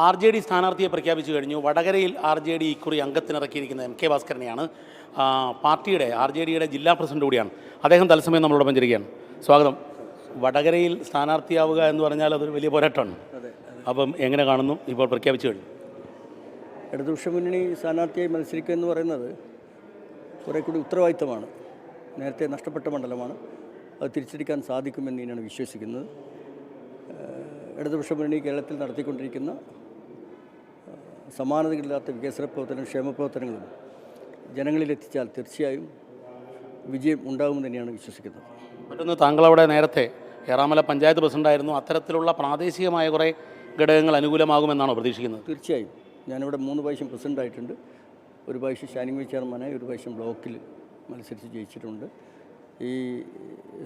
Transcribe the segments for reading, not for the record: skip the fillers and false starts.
RJD സ്ഥാനാർത്ഥിയെ പ്രഖ്യാപിച്ചു കഴിഞ്ഞു. വടകരയിൽ RJD ഇക്കുറി അംഗത്തിനിറക്കിയിരിക്കുന്ന MK ഭാസ്കരനെയാണ്. പാർട്ടിയുടെ RJDയുടെ ജില്ലാ പ്രസിഡന്റ് കൂടിയാണ്. അദ്ദേഹം തത്സമയം നമ്മളോടൊപ്പം ചേരുകയാണ്. സ്വാഗതം. വടകരയിൽ സ്ഥാനാർത്ഥിയാവുക എന്ന് പറഞ്ഞാൽ അതൊരു വലിയ പോരാട്ടമാണ്. അപ്പം എങ്ങനെ കാണുന്നു? ഇപ്പോൾ പ്രഖ്യാപിച്ചു കഴിഞ്ഞു. ഇടതുപക്ഷ മുന്നണി സ്ഥാനാർത്ഥിയായി മത്സരിക്കുക എന്ന് പറയുന്നത് കുറേ കൂടി ഉത്തരവാദിത്തമാണ്. നേരത്തെ നഷ്ടപ്പെട്ട മണ്ഡലമാണ്. അത് തിരിച്ചടിക്കാൻ സാധിക്കുമെന്ന് തന്നെയാണ് വിശ്വസിക്കുന്നത്. ഇടതുപക്ഷ മുന്നണി കേരളത്തിൽ നടത്തിക്കൊണ്ടിരിക്കുന്ന സമാനതകളില്ലാത്ത വികസന പ്രവർത്തനങ്ങളും ക്ഷേമ പ്രവർത്തനങ്ങളും ജനങ്ങളിലെത്തിച്ചാൽ തീർച്ചയായും വിജയം ഉണ്ടാകുമെന്ന് തന്നെയാണ് വിശ്വസിക്കുന്നത്. മറ്റൊന്ന്, താങ്കളവിടെ നേരത്തെ ഏറാമല പഞ്ചായത്ത് പ്രസിഡൻ്റായിരുന്നു. അത്തരത്തിലുള്ള പ്രാദേശികമായ കുറേ ഘടകങ്ങൾ അനുകൂലമാകുമെന്നാണോ പ്രതീക്ഷിക്കുന്നത്? തീർച്ചയായും. ഞാനിവിടെ 3 പ്രാവശ്യം പ്രസിഡൻ്റായിട്ടുണ്ട്. ഒരു പ്രാവശ്യം സ്റ്റാൻഡിംഗ് വൈസ് ചെയർമാനായി, ഒരു പ്രാവശ്യം ബ്ലോക്കിൽ മത്സരിച്ച് ജയിച്ചിട്ടുണ്ട്. ഈ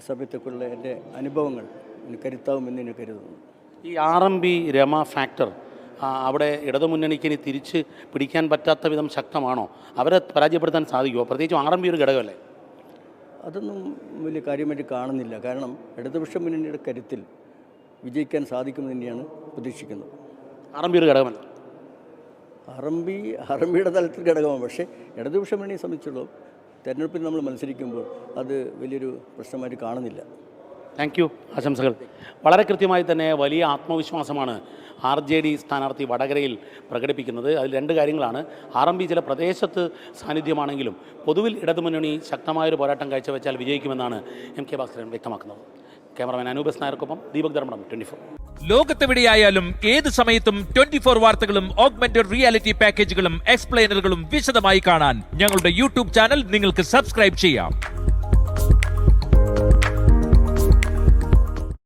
സമയത്തൊക്കെയുള്ള എൻ്റെ അനുഭവങ്ങൾ എനിക്ക് കരുത്താവുമെന്ന് ഞാൻ കരുതുന്നു. ഈ RMB രമ ഫാക്ടർ അവിടെ ഇടതുമുന്നണിക്ക് ഇനി തിരിച്ച് പിടിക്കാൻ പറ്റാത്ത വിധം ശക്തമാണോ? അവരെ പരാജയപ്പെടുത്താൻ സാധിക്കുമോ? പ്രത്യേകിച്ചും RMB ഒരു ഘടകമല്ലേ? അതൊന്നും വലിയ കാര്യമായിട്ട് കാണുന്നില്ല. കാരണം ഇടതുപക്ഷ മുന്നണിയുടെ കരുത്തിൽ വിജയിക്കാൻ സാധിക്കുമെന്ന് തന്നെയാണ് പ്രതീക്ഷിക്കുന്നത്. RMB ഒരു ഘടകമല്ല. RMBയുടെ തലത്തിൽ ഘടകമാണ്. പക്ഷേ ഇടതുപക്ഷ മുന്നണിയെ സംബന്ധിച്ചിടത്തോളം തെരഞ്ഞെടുപ്പിൽ നമ്മൾ മത്സരിക്കുമ്പോൾ അത് വലിയൊരു പ്രശ്നമായിട്ട് കാണുന്നില്ല. Thank you. ആശംസകൾ. വളരെ കൃത്യമായി തന്നെ വലിയ ആത്മവിശ്വാസമാണ് RJD സ്ഥാനാർത്ഥി വടകരയിൽ പ്രകടിപ്പിക്കുന്നത്. അതിൽ 2 കാര്യങ്ങളാണ്. RMB ചില പ്രദേശത്ത് സാന്നിധ്യമാണെങ്കിലും പൊതുവിൽ ഇടതുമുന്നണി ശക്തമായൊരു പോരാട്ടം കാഴ്ചവെച്ചാൽ വിജയിക്കുമെന്നാണ് MK ഭാസ്കരൻ വ്യക്തമാക്കുന്നത്. ക്യാമറമാൻ അനൂപ് നായർക്കൊപ്പം ദീപക് ധർമ്മടം, 24. ലോകത്തെവിടെയായാലും ഏത് സമയത്തും 24 വാർത്തകളും ഓഗ്മെന്റഡ് റിയാലിറ്റി പാക്കേജുകളും എക്സ്പ്ലെയിനറുകളും വിശദമായി കാണാൻ ഞങ്ങളുടെ YouTube ചാനൽ നിങ്ങൾക്ക് സബ്സ്ക്രൈബ് ചെയ്യാം.